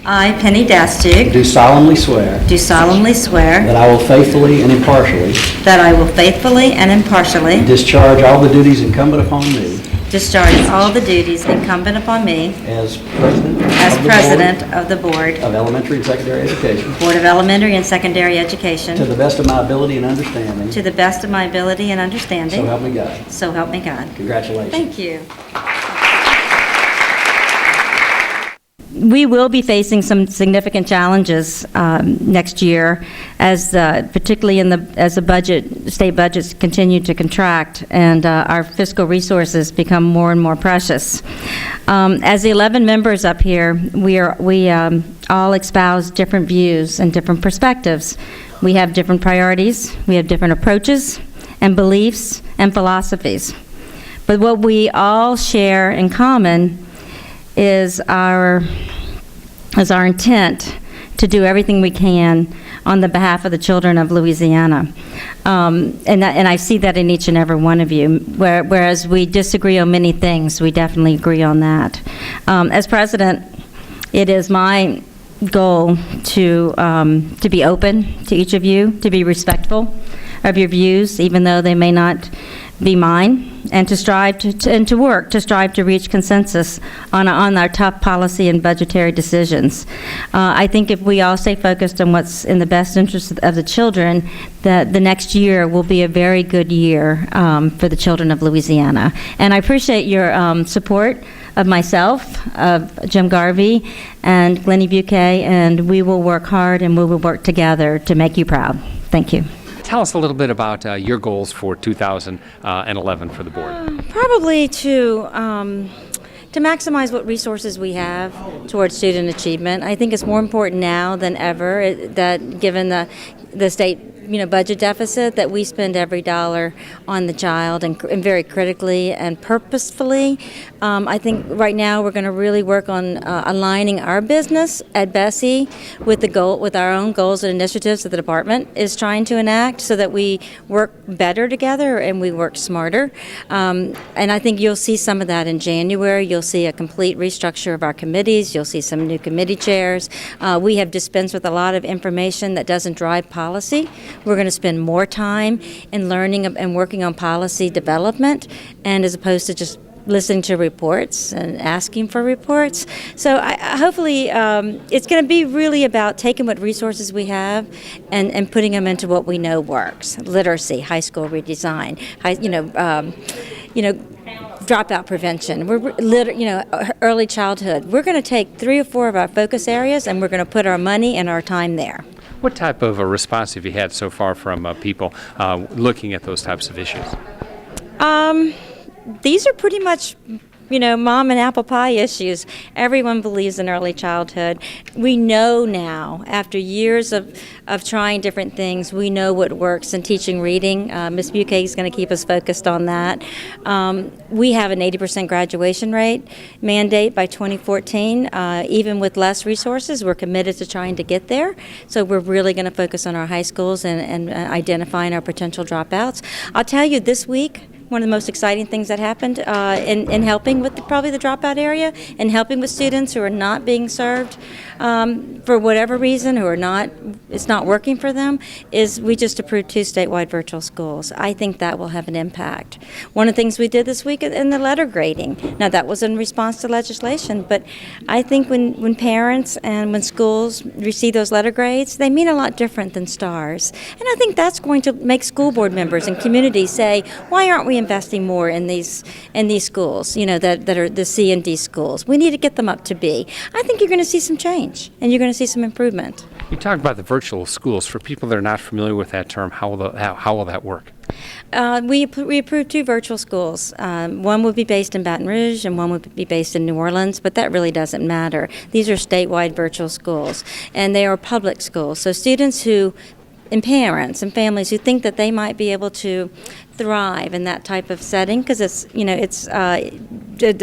I, Penny Dastugue, do solemnly swear that I will faithfully and impartially discharge all the duties incumbent upon me as President of the Board of Elementary and Secondary Education Board of Elementary and Secondary Education to the best of my ability and understanding. to the best of my ability and understanding. So help me God. So help me God. Congratulations. Thank you. We will be facing some significant challenges next year, as particularly as the state budgets continue to contract and our fiscal resources become more and more precious. As the 11 members up here, we all espouse different views and different perspectives. We have different priorities, we have different approaches and beliefs and philosophies. But what we all share in common is our intent to do everything we can on the behalf of the children of Louisiana. And I see that in each and every one of you. Whereas we disagree on many things, we definitely agree on that. As president, it is my goal to be open to each of you, to be respectful of your views, even though they may not be mine, and to strive to reach consensus on our tough policy and budgetary decisions. I think if we all stay focused on what's in the best interest of the children, that the next year will be a very good year for the children of Louisiana. And I appreciate your support of myself, of Jim Garvey, and Glennie Buquet, and we will work hard and we will work together to make you proud. Thank you. Tell us a little bit about your goals for 2011 for the board. Probably to maximize what resources we have towards student achievement. I think it's more important now than ever that given the state budget deficit, that we spend every dollar on the child and very critically and purposefully. I think right now we're going to really work on aligning our business at BESE with our own goals and initiatives that the department is trying to enact, so that we work better together and we work smarter. And I think you'll see some of that in January. You'll see a complete restructure of our committees. You'll see some new committee chairs. We have dispensed with a lot of information that doesn't drive policy. We're going to spend more time in learning and working on policy development, and as opposed to just listening to reports and asking for reports. So hopefully it's going to be really about taking what resources we have and putting them into what we know works. Literacy, high school redesign, dropout prevention, early childhood. We're going to take 3 or 4 of our focus areas and we're going to put our money and our time there. What type of a response have you had so far from people looking at those types of issues? These are pretty much, mom and apple pie issues. Everyone believes in early childhood. We know now, after years of trying different things, we know what works in teaching reading. Ms. Buquet is going to keep us focused on that. We have an 80% graduation rate mandate by 2014. Even with less resources, we're committed to trying to get there. So we're really going to focus on our high schools and identifying our potential dropouts. I'll tell you, this week, one of the most exciting things that happened in helping with probably the dropout area and helping with students who are not being served for whatever reason, it's not working for them, is we just approved 2 statewide virtual schools. I think that will have an impact. One of the things we did this week in the letter grading, now that was in response to legislation, but I think when parents and when schools receive those letter grades, they mean a lot different than stars. And I think that's going to make school board members and communities say, why aren't we investing more in these schools, that are the C and D schools? We need to get them up to B. I think you're going to see some change, and you're going to see some improvement. You talked about the virtual schools. For people that are not familiar with that term, how will that work? We approved 2 virtual schools. One would be based in Baton Rouge and one would be based in New Orleans, but that really doesn't matter. These are statewide virtual schools, and they are public schools. So students and parents and families who think that they might be able to thrive in that type of setting, because the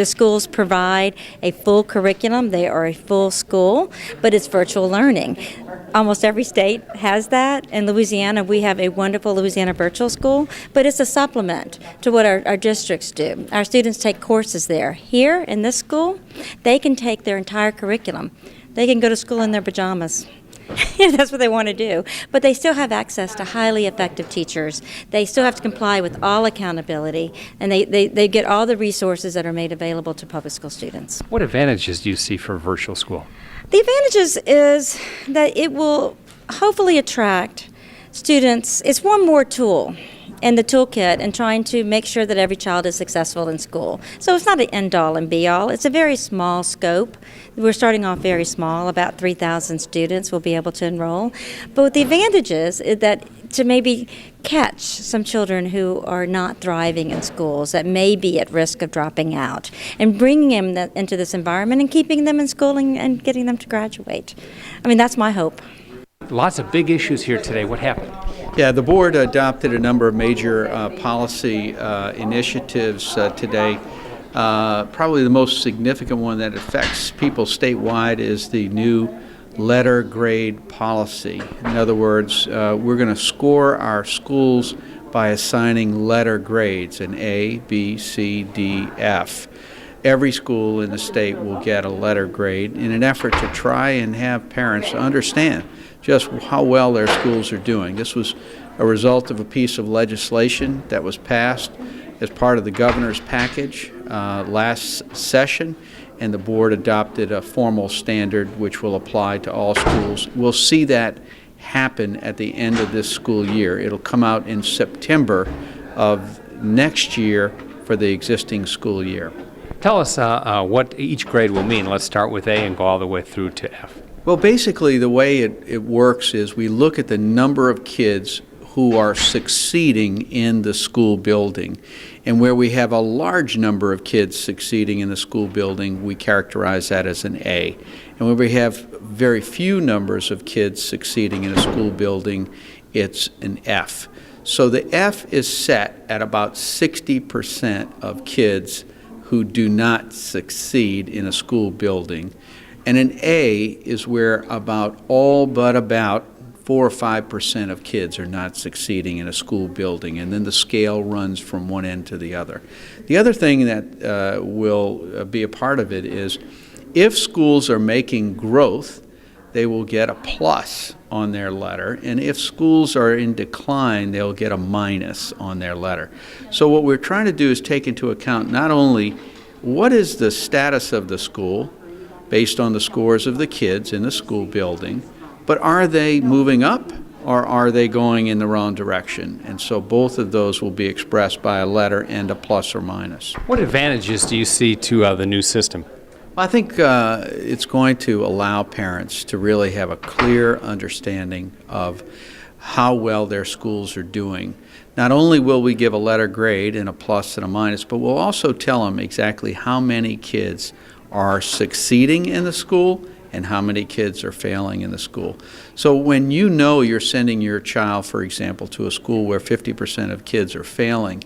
schools provide a full curriculum. They are a full school, but it's virtual learning. Almost every state has that. In Louisiana, we have a wonderful Louisiana virtual school, but it's a supplement to what our districts do. Our students take courses there. Here in this school, they can take their entire curriculum. They can go to school in their pajamas. If that's what they want to do. But they still have access to highly effective teachers. They still have to comply with all accountability, and they get all the resources that are made available to public school students. What advantages do you see for virtual school? The advantages is that it will hopefully attract students. It's one more tool in the toolkit and trying to make sure that every child is successful in school. So it's not an end-all and be-all. It's a very small scope. We're starting off very small. About 3,000 students will be able to enroll. But the advantages is that to maybe catch some children who are not thriving in schools, that may be at risk of dropping out, and bringing them into this environment and keeping them in school and getting them to graduate. I mean, that's my hope. Lots of big issues here today. What happened? Yeah, the board adopted a number of major policy initiatives today. Probably the most significant one that affects people statewide is the new letter grade policy. In other words, we're going to score our schools by assigning letter grades, an A, B, C, D, F. Every school in the state will get a letter grade in an effort to try and have parents understand just how well their schools are doing. This was a result of a piece of legislation that was passed as part of the governor's package last session, and the board adopted a formal standard which will apply to all schools. We'll see that happen at the end of this school year. It'll come out in September of next year for the existing school year. Tell us what each grade will mean. Let's start with A and go all the way through to F. Well, basically the way it works is we look at the number of kids who are succeeding in the school building. And where we have a large number of kids succeeding in the school building, we characterize that as an A. And when we have very few numbers of kids succeeding in a school building, it's an F. So the F is set at about 60% of kids who do not succeed in a school building. And an A is where about 4 or 5% of kids are not succeeding in a school building, and then the scale runs from one end to the other. The other thing that will be a part of it is if schools are making growth, they will get a plus on their letter, and if schools are in decline, they'll get a minus on their letter. So what we're trying to do is take into account not only what is the status of the school based on the scores of the kids in the school building, but are they moving up or are they going in the wrong direction? And so both of those will be expressed by a letter and a plus or minus. What advantages do you see to the new system? I think it's going to allow parents to really have a clear understanding of how well their schools are doing. Not only will we give a letter grade and a plus and a minus, but we'll also tell them exactly how many kids are succeeding in the school and how many kids are failing in the school. So when you know you're sending your child, for example, to a school where 50% of kids are failing,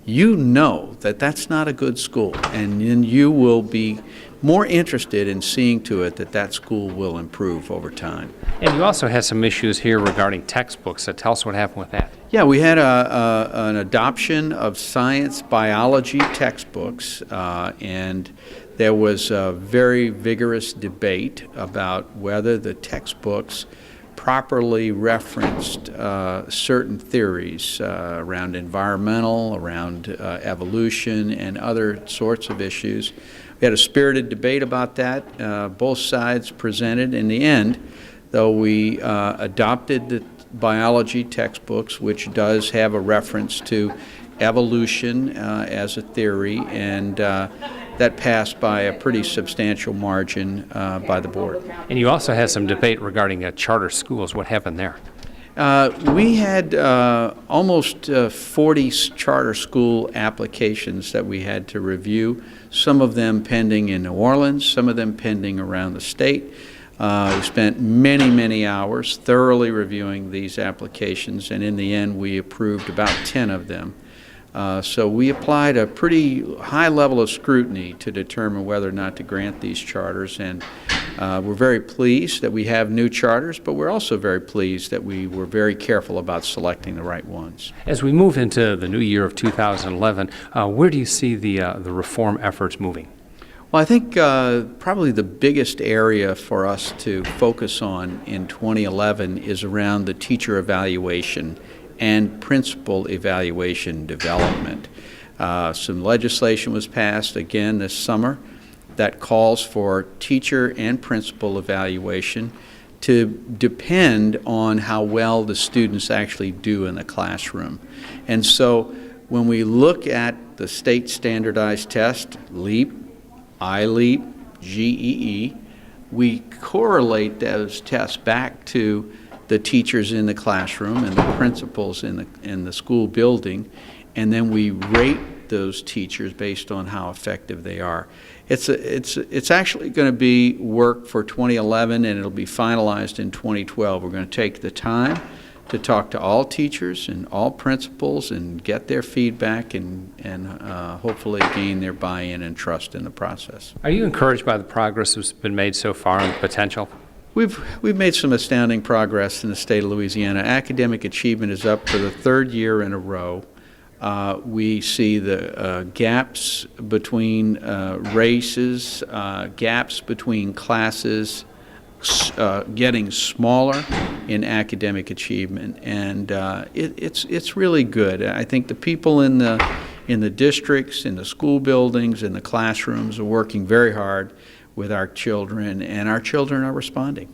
you know that that's not a good school, and then you will be more interested in seeing to it that that school will improve over time. And you also had some issues here regarding textbooks. So tell us what happened with that. Yeah, we had an adoption of science biology textbooks, and there was a very vigorous debate about whether the textbooks properly referenced certain theories around environmental, around evolution, and other sorts of issues. We had a spirited debate about that. Both sides presented. In the end, though, we adopted the biology textbooks, which does have a reference to evolution as a theory, and that passed by a pretty substantial margin by the board. And you also had some debate regarding charter schools. What happened there? We had almost 40 charter school applications that we had to review, some of them pending in New Orleans, some of them pending around the state. We spent many hours thoroughly reviewing these applications, and in the end we approved about 10 of them. So we applied a pretty high level of scrutiny to determine whether or not to grant these charters, and we're very pleased that we have new charters, but we're also very pleased that we were very careful about selecting the right ones. As we move into the new year of 2011, where do you see the reform efforts moving? Well, I think probably the biggest area for us to focus on in 2011 is around the teacher evaluation and principal evaluation development. Some legislation was passed again this summer that calls for teacher and principal evaluation to depend on how well the students actually do in the classroom. And so when we look at the state standardized test, LEAP, iLEAP, GEE, we correlate those tests back to the teachers in the classroom and the principals in the school building, and then we rate those teachers based on how effective they are. It's actually going to be work for 2011, and it'll be finalized in 2012. We're going to take the time to talk to all teachers and all principals and get their feedback and hopefully gain their buy-in and trust in the process. Are you encouraged by the progress that's been made so far and the potential? We've made some astounding progress in the state of Louisiana. Academic achievement is up for the third year in a row. We see the gaps between races, gaps between classes getting smaller in academic achievement, and it's really good. I think the people in the districts, in the school buildings, in the classrooms are working very hard with our children, and our children are responding.